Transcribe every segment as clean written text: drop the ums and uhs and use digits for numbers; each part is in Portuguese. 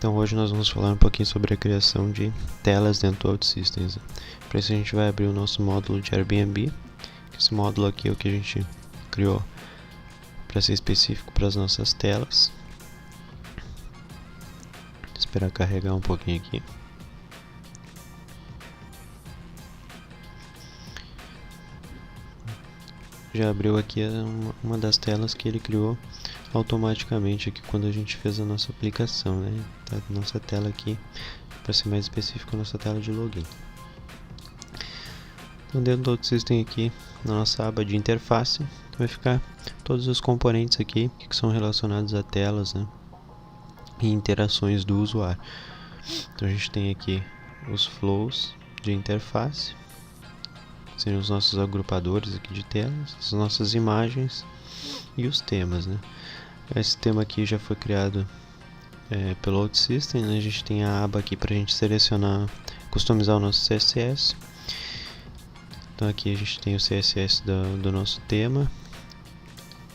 Então hoje nós vamos falar um pouquinho sobre a criação de telas dentro do OutSystems. Para isso a gente vai abrir o nosso módulo de Airbnb. Esse módulo aqui é o que a gente criou para ser específico para as nossas telas. Vou esperar carregar um pouquinho aqui. Já abriu aqui uma das telas que ele criou automaticamente aqui quando a gente fez a nossa aplicação, né? Tá a nossa tela aqui, para ser mais específico, a nossa tela de login. Então dentro do OutSystems aqui, na nossa aba de interface, vai ficar todos os componentes aqui que são relacionados a telas, né? E interações do usuário. Então a gente tem aqui os flows de interface, seriam os nossos agrupadores aqui de telas, as nossas imagens e os temas, né? Esse tema aqui já foi criado pelo OutSystems, né? A gente tem a aba aqui para a gente selecionar, customizar o nosso CSS. Então aqui a gente tem o CSS do nosso tema,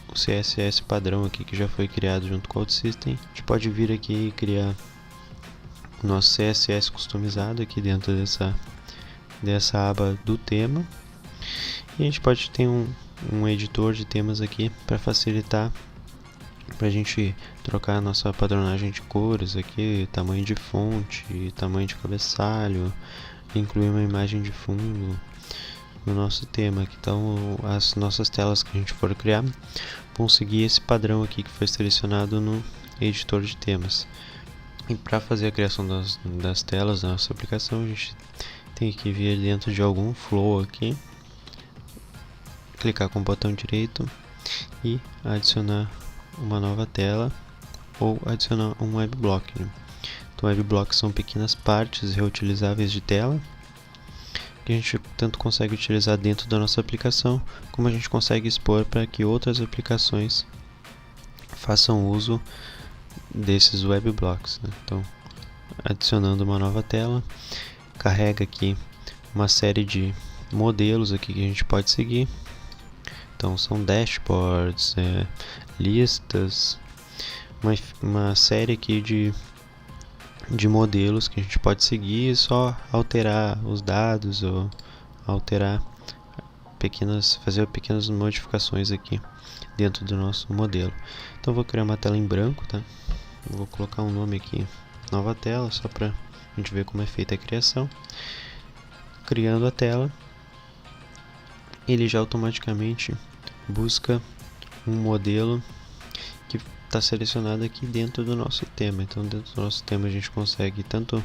o CSS padrão aqui que já foi criado junto com o OutSystems. A gente pode vir aqui e criar o nosso CSS customizado aqui dentro dessa aba do tema. E a gente pode ter um editor de temas aqui para facilitar, para a gente trocar a nossa padronagem de cores aqui, tamanho de fonte, tamanho de cabeçalho, incluir uma imagem de fundo no nosso tema. Então as nossas telas que a gente for criar vão seguir esse padrão aqui que foi selecionado no editor de temas. E para fazer a criação das telas da nossa aplicação, a gente tem que vir dentro de algum flow aqui, clicar com o botão direito e adicionar uma nova tela ou adicionar um WebBlock, né? Então WebBlocks são pequenas partes reutilizáveis de tela que a gente tanto consegue utilizar dentro da nossa aplicação, como a gente consegue expor para que outras aplicações façam uso desses WebBlocks, né? Então, adicionando uma nova tela, carrega aqui uma série de modelos aqui que a gente pode seguir. Então são dashboards, listas, uma série aqui de modelos que a gente pode seguir e só alterar os dados ou alterar fazer pequenas modificações aqui dentro do nosso modelo. Então vou criar uma tela em branco, tá? Vou colocar um nome aqui, nova tela, só para a gente ver como é feita a criação. Criando a tela, ele já automaticamente busca um modelo que está selecionado aqui dentro do nosso tema. Então dentro do nosso tema a gente consegue tanto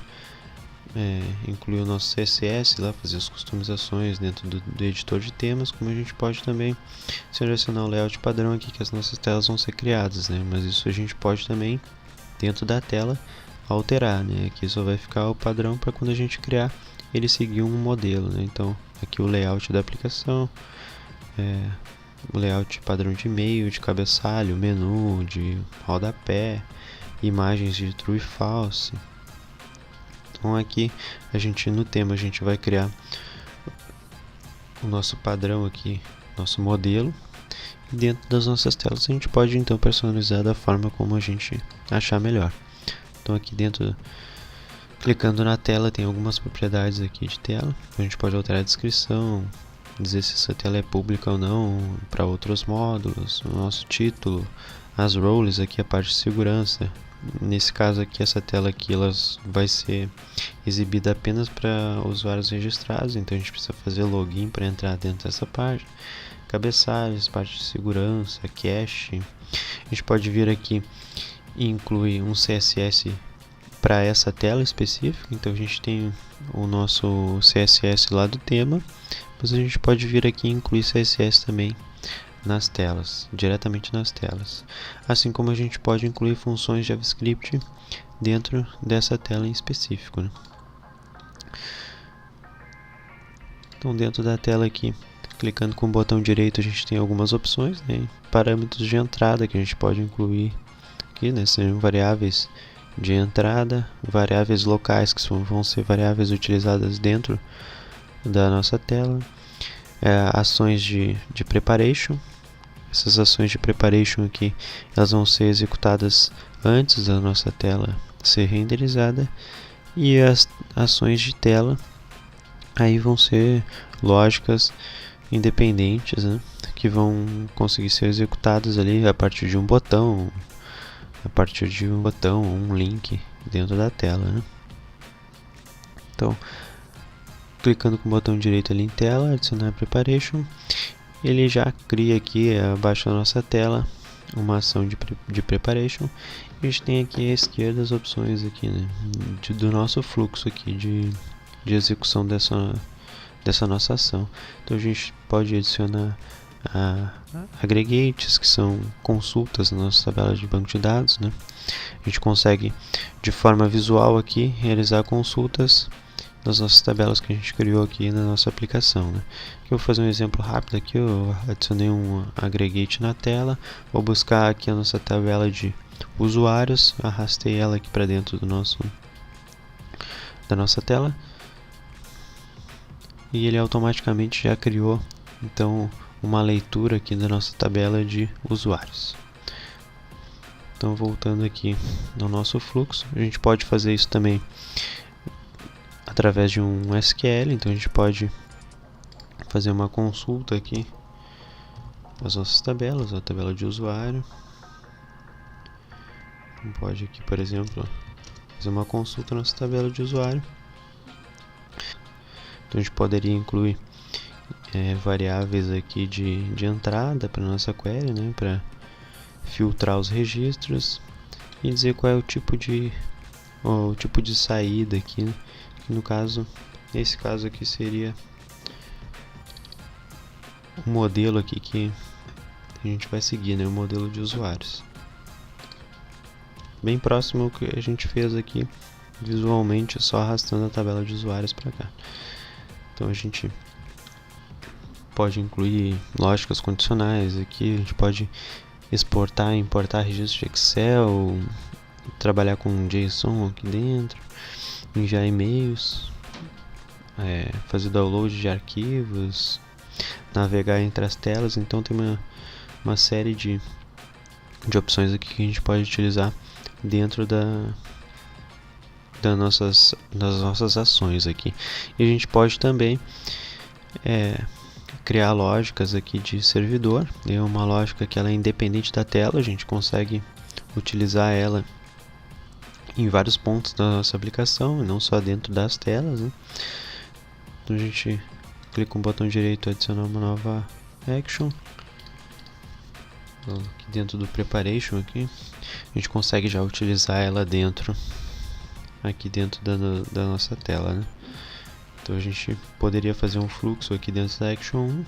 incluir o nosso CSS lá, fazer as customizações dentro do editor de temas, como a gente pode também selecionar o layout padrão aqui que as nossas telas vão ser criadas, né? Mas isso a gente pode também dentro da tela alterar, né? Aqui só vai ficar o padrão para quando a gente criar ele seguir um modelo, né? Então aqui o layout da aplicação, o layout padrão de e-mail, de cabeçalho, menu, de rodapé, imagens de true e false. Então aqui no tema a gente vai criar o nosso padrão aqui, nosso modelo, e dentro das nossas telas a gente pode então personalizar da forma como a gente achar melhor. Então aqui dentro, clicando na tela, tem algumas propriedades aqui de tela. A gente pode alterar a descrição, dizer se essa tela é pública ou não para outros módulos, o nosso título, as roles aqui, a parte de segurança. Nesse caso aqui, essa tela aqui ela vai ser exibida apenas para usuários registrados, então a gente precisa fazer login para entrar dentro dessa página. Cabeçalhos, parte de segurança, cache. A gente pode vir aqui e incluir um CSS para essa tela específica. Então a gente tem o nosso CSS lá do tema, mas a gente pode vir aqui e incluir CSS também nas telas, diretamente nas telas. Assim como a gente pode incluir funções JavaScript dentro dessa tela em específico, né? Então dentro da tela aqui, clicando com o botão direito, a gente tem algumas opções, né? Parâmetros de entrada que a gente pode incluir aqui, né? São variáveis de entrada, variáveis locais que vão ser variáveis utilizadas dentro da nossa tela, ações de preparation. Essas ações de preparation aqui, elas vão ser executadas antes da nossa tela ser renderizada, e as ações de tela aí vão ser lógicas independentes, né, que vão conseguir ser executadas ali a partir de um botão, um link dentro da tela, né? Então, clicando com o botão direito ali em tela, adicionar preparation, ele já cria aqui abaixo da nossa tela uma ação de preparation. A gente tem aqui à esquerda as opções aqui, né, do nosso fluxo aqui de execução dessa nossa ação. Então a gente pode adicionar aggregates, que são consultas na nossa tabela de banco de dados, né? A gente consegue de forma visual aqui realizar consultas das nossas tabelas que a gente criou aqui na nossa aplicação, né? Aqui eu vou fazer um exemplo rápido aqui. Eu adicionei um aggregate na tela, vou buscar aqui a nossa tabela de usuários, arrastei ela aqui para dentro da nossa tela, e ele automaticamente já criou então uma leitura aqui da nossa tabela de usuários. Então, voltando aqui no nosso fluxo, a gente pode fazer isso também através de um SQL. Então a gente pode fazer uma consulta aqui das nossas tabelas, a tabela de usuário. Então, pode aqui, por exemplo, fazer uma consulta na nossa tabela de usuário. Então a gente poderia incluir variáveis aqui de entrada para nossa query, né, para filtrar os registros e dizer qual é o tipo de saída aqui, né? No caso, nesse caso aqui seria o modelo aqui que a gente vai seguir, né, o modelo de usuários, bem próximo ao que a gente fez aqui visualmente, só arrastando a tabela de usuários para cá. Então a gente pode incluir lógicas condicionais aqui, a gente pode exportar e importar registros de Excel, trabalhar com JSON aqui dentro, enviar e-mails, fazer download de arquivos, navegar entre as telas. Então tem uma série de opções aqui que a gente pode utilizar dentro das nossas ações aqui. E a gente pode também criar lógicas aqui de servidor. É uma lógica que ela é independente da tela, a gente consegue utilizar ela em vários pontos da nossa aplicação, não só dentro das telas, né? Então a gente clica com o botão direito, adicionar uma nova action. Então, aqui dentro do preparation aqui, a gente consegue já utilizar ela aqui dentro da nossa tela, né? Então a gente poderia fazer um fluxo aqui dentro da action 1,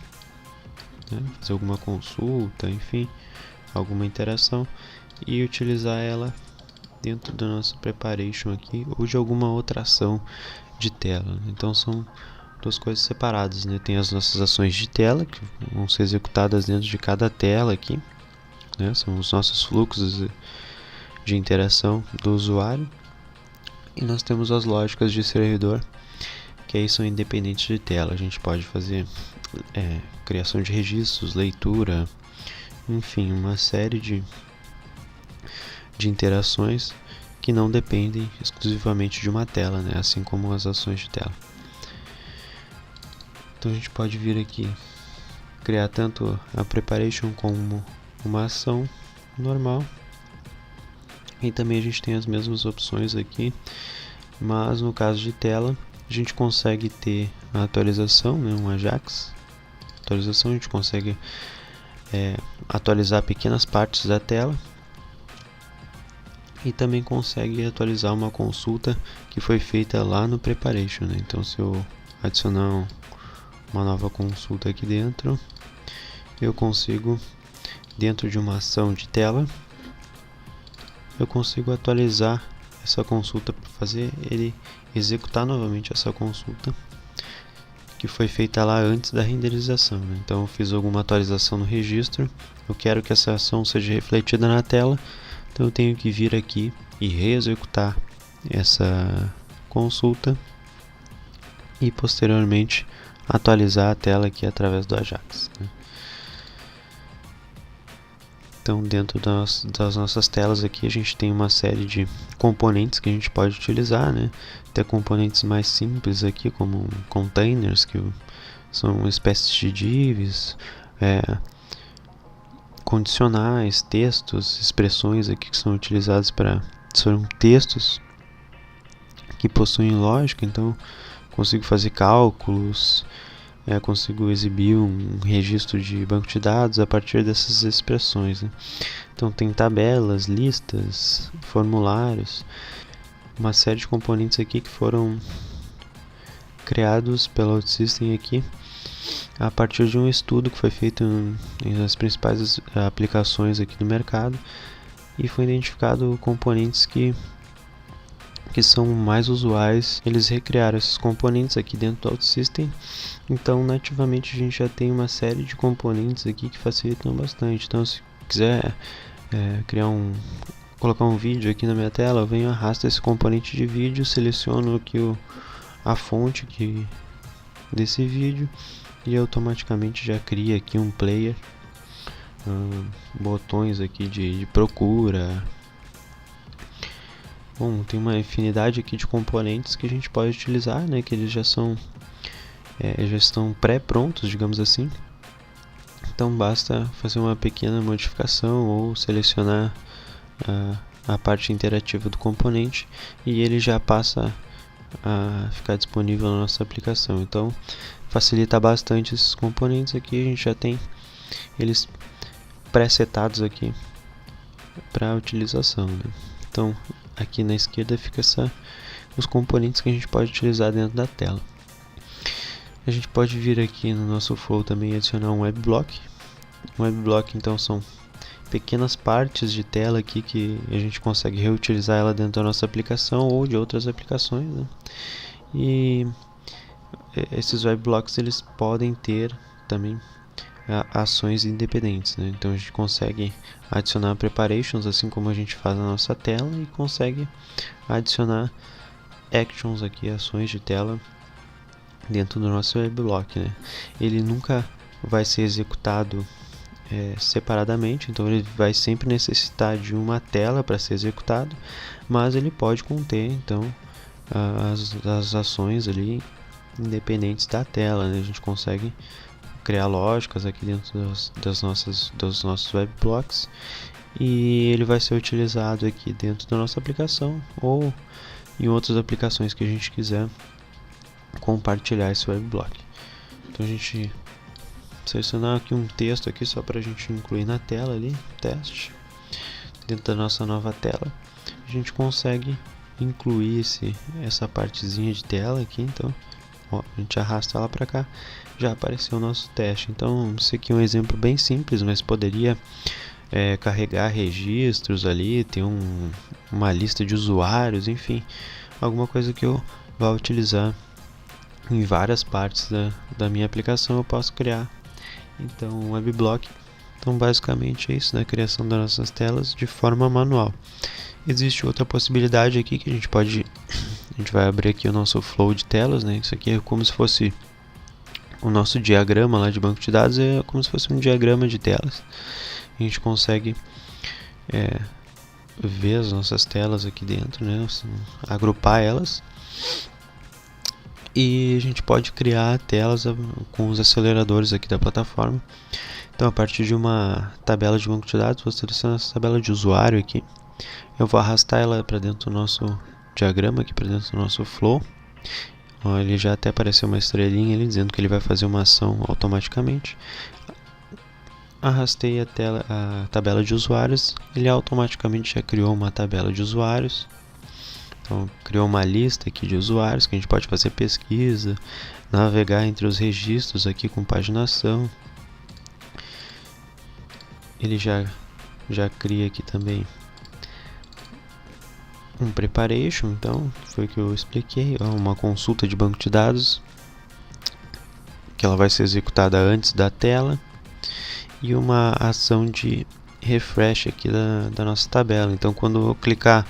né? Fazer alguma consulta, enfim, alguma interação, e utilizar ela dentro do nosso preparation aqui, ou de alguma outra ação de tela, né? Então são duas coisas separadas, né? Tem as nossas ações de tela que vão ser executadas dentro de cada tela aqui, né? São os nossos fluxos de interação do usuário, e nós temos as lógicas de servidor, que aí são independentes de tela. A gente pode fazer criação de registros, leitura, enfim, uma série de interações que não dependem exclusivamente de uma tela, né? Assim como as ações de tela. Então a gente pode vir aqui criar tanto a preparation como uma ação normal, e também a gente tem as mesmas opções aqui, mas no caso de tela a gente consegue ter a atualização, né, um Ajax atualização. A gente consegue atualizar pequenas partes da tela, e também consegue atualizar uma consulta que foi feita lá no preparation, né? Então se eu adicionar uma nova consulta aqui dentro, eu consigo, dentro de uma ação de tela, eu consigo atualizar essa consulta para fazer ele executar novamente essa consulta que foi feita lá antes da renderização, né? Então eu fiz alguma atualização no registro, eu quero que essa ação seja refletida na tela, então eu tenho que vir aqui e reexecutar essa consulta e posteriormente atualizar a tela aqui através do Ajax, né? Então, dentro das nossas telas aqui, a gente tem uma série de componentes que a gente pode utilizar, né? Até componentes mais simples aqui, como containers, que são espécies de divs, condicionais, textos, expressões aqui que são utilizadas são textos que possuem lógica, então consigo fazer cálculos, consigo exibir um registro de banco de dados a partir dessas expressões, né? Então tem tabelas, listas, formulários, uma série de componentes aqui que foram criados pela OutSystem aqui a partir de um estudo que foi feito nas principais aplicações aqui do mercado, e foi identificado componentes que são mais usuais. Eles recriaram esses componentes aqui dentro do OutSystem, então nativamente a gente já tem uma série de componentes aqui que facilitam bastante. Então, se quiser colocar um vídeo aqui na minha tela, eu venho, arrasto esse componente de vídeo, seleciono aqui a fonte desse vídeo e automaticamente já cria aqui um player, botões aqui de procura. Bom, tem uma infinidade aqui de componentes que a gente pode utilizar, né, que eles já estão pré-prontos, digamos assim. Então basta fazer uma pequena modificação ou selecionar a parte interativa do componente e ele já passa a ficar disponível na nossa aplicação. Então facilita bastante esses componentes aqui, a gente já tem eles pré-setados aqui para utilização, né? Então aqui na esquerda fica os componentes que a gente pode utilizar dentro da tela. A gente pode vir aqui no nosso flow também e adicionar um WebBlock. Um WebBlock então são pequenas partes de tela aqui que a gente consegue reutilizar ela dentro da nossa aplicação ou de outras aplicações, né? E esses WebBlocks eles podem ter também ações independentes, né? Então a gente consegue adicionar preparations assim como a gente faz na nossa tela e consegue adicionar actions aqui, ações de tela dentro do nosso WebBlock, né? Ele nunca vai ser executado separadamente, então ele vai sempre necessitar de uma tela para ser executado, mas ele pode conter então as ações ali independentes da tela, né? A gente consegue criar lógicas aqui dentro dos nossos WebBlocks e ele vai ser utilizado aqui dentro da nossa aplicação ou em outras aplicações que a gente quiser compartilhar esse WebBlock. Então a gente selecionar aqui um texto aqui só para a gente incluir na tela ali, teste, dentro da nossa nova tela, a gente consegue incluir essa partezinha de tela aqui. Então a gente arrasta ela para cá, já apareceu o nosso teste. Então esse aqui é um exemplo bem simples, mas poderia carregar registros ali, ter uma lista de usuários, enfim, alguma coisa que eu vá utilizar em várias partes da minha aplicação. Eu posso criar então um WebBlock. Então basicamente é isso, né? Criação das nossas telas de forma manual. Existe outra possibilidade aqui que a gente vai abrir aqui o nosso flow de telas, né? Isso aqui é como se fosse o nosso diagrama lá de banco de dados, é como se fosse um diagrama de telas. A gente consegue ver as nossas telas aqui dentro, né? Agrupar elas. E a gente pode criar telas com os aceleradores aqui da plataforma. Então, a partir de uma tabela de banco de dados, vou selecionar essa tabela de usuário aqui. Eu vou arrastar ela para dentro do nosso diagrama, aqui para dentro do nosso flow. Ó, ele já até apareceu uma estrelinha ali dizendo que ele vai fazer uma ação automaticamente. Arrastei a tabela de usuários, ele automaticamente já criou uma tabela de usuários. Então, criou uma lista aqui de usuários que a gente pode fazer pesquisa, navegar entre os registros aqui com paginação. Ele já cria aqui também um preparation, então foi o que eu expliquei, uma consulta de banco de dados que ela vai ser executada antes da tela e uma ação de refresh aqui da nossa tabela. Então quando eu clicar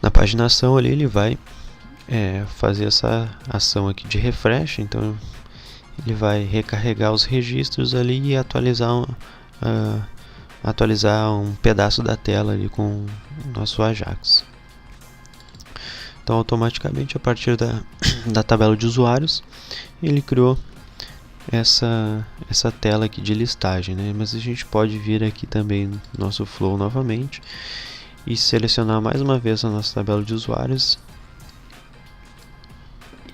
na paginação ali, ele vai fazer essa ação aqui de refresh. Então ele vai recarregar os registros ali e atualizar atualizar um pedaço da tela ali com o nosso Ajax. Então, automaticamente, a partir da tabela de usuários, ele criou essa tela aqui de listagem, né? Mas a gente pode vir aqui também no nosso Flow novamente e selecionar mais uma vez a nossa tabela de usuários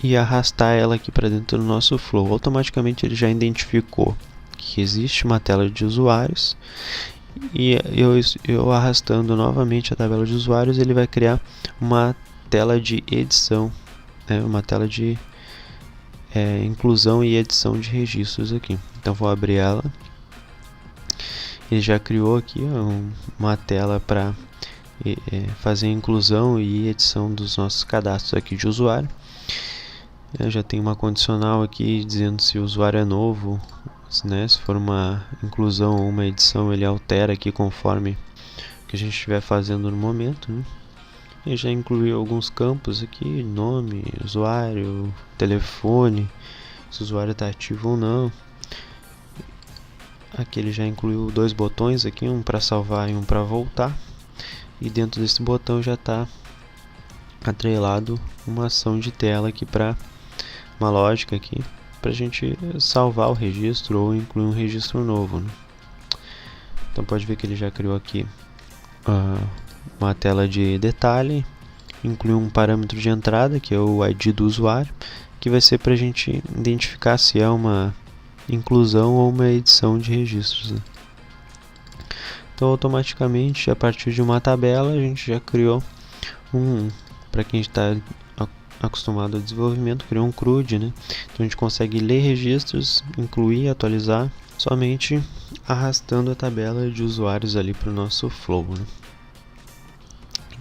e arrastar ela aqui para dentro do nosso Flow. Automaticamente ele já identificou que existe uma tela de usuários e eu arrastando novamente a tabela de usuários, ele vai criar uma tela de edição, né? Uma tela de inclusão e edição de registros aqui. Então vou abrir ela. Ele já criou aqui uma tela para fazer a inclusão e edição dos nossos cadastros aqui de usuário. Eu já tenho uma condicional aqui dizendo se o usuário é novo, né? Se for uma inclusão ou uma edição, ele altera aqui conforme o que a gente estiver fazendo no momento, né? Ele já incluiu alguns campos aqui: nome, usuário, telefone, se o usuário está ativo ou não. Aqui ele já incluiu dois botões aqui, um para salvar e um para voltar. E dentro desse botão já está atrelado uma ação de tela aqui para uma lógica aqui para a gente salvar o registro ou incluir um registro novo, né? Então pode ver que ele já criou aqui uma tela de detalhe, inclui um parâmetro de entrada que é o ID do usuário, que vai ser para a gente identificar se é uma inclusão ou uma edição de registros, né? Então automaticamente, a partir de uma tabela, a gente já criou para quem está acostumado ao desenvolvimento, criou um CRUD, né? Então a gente consegue ler registros, incluir e atualizar somente arrastando a tabela de usuários ali para o nosso Flow, né?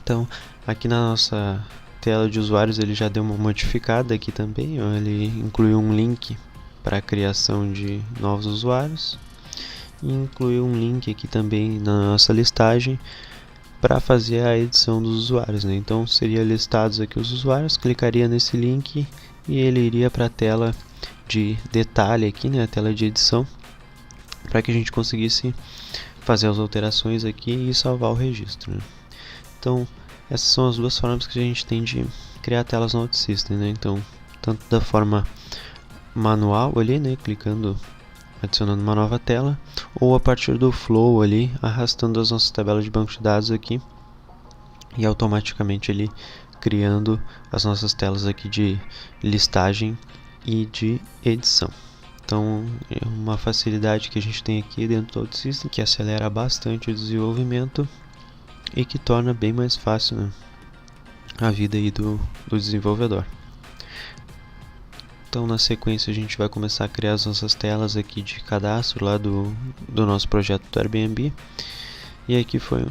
Então aqui na nossa tela de usuários ele já deu uma modificada aqui também, ó, ele incluiu um link para a criação de novos usuários e incluiu um link aqui também na nossa listagem para fazer a edição dos usuários, né? Então seria listados aqui os usuários, clicaria nesse link e ele iria para a tela de detalhe aqui, né? A tela de edição, para que a gente conseguisse fazer as alterações aqui e salvar o registro, né? Então essas são as duas formas que a gente tem de criar telas no OutSystem, né? Então tanto da forma manual ali, né? Clicando, adicionando uma nova tela, ou a partir do Flow ali, arrastando as nossas tabelas de banco de dados aqui e automaticamente ele criando as nossas telas aqui de listagem e de edição. Então é uma facilidade que a gente tem aqui dentro do OutSystem que acelera bastante o desenvolvimento e que torna bem mais fácil, né, a vida aí do desenvolvedor. Então na sequência a gente vai começar a criar as nossas telas aqui de cadastro lá do nosso projeto do Airbnb. E aqui foi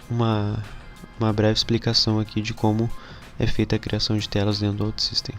uma breve explicação aqui de como é feita a criação de telas dentro do OutSystem.